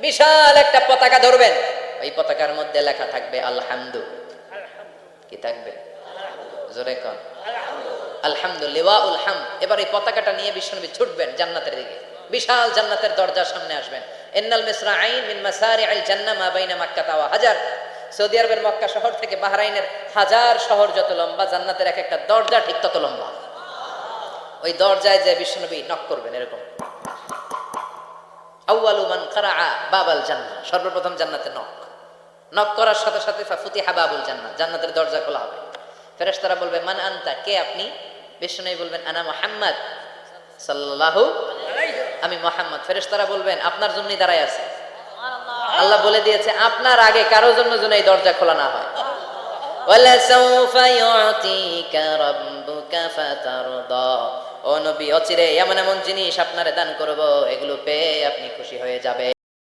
বিশাল একটা পতাকা ধরবেন, ওই পতাকার মধ্যে লেখা থাকবে আলহামদু। কি থাকবে? জোরে কোন আলহামদুলিল্লাহ উল হাম। এবার এই পতাকাটা নিয়ে বিশ্বনবী ছুটবেন জান্নাতের দিকে, বিশাল জান্নাতের দরজার সামনে আসবেন। ইন্নাল মিসরাঈন মিন মাসারি'আল জান্নাহ মা বাইনা মাক্কাহ ওয়া হাজার। সৌদি আরবের মক্কা শহর থেকে বাহরাইনের হাজার শহর যত লম্বা, জান্নাতের এক একটা দরজা ঠিক তত লম্বা। ওই দরজায় যে বিশ্বনবী নক করবেন এরকম, আউয়ালু মান কারাআ বাবাল জান্নাহ, সর্বপ্রথম জান্নাতে নক করার সাথে সাথে ফাফুতিহা বাবুল জান্নাহ, জান্নাতের দরজা খোলা হবে। ফেরেশতারা বলবে মান আনতা, কে আপনি? বিশ্বনবী বলবেন আনা মুহাম্মদ সাল্লাল্লাহু আলাইহি, আমি মুহাম্মদ। ফেরেশতারা বলবেন আপনার জন্যই দাঁড়ায় আছে। আল্লাহ বলে দিয়েছে আপনার আগে কারো জন্য যেন এই দরজা খোলা না হয়। ওয়ালা সাউফা ইউতিকা রাব্বুকা ফাতারদা, ও নবী অচিরে এমন এমন জিনিস আপনারে দান করব, এগুলো পেয়ে আপনি খুশি হয়ে যাবে।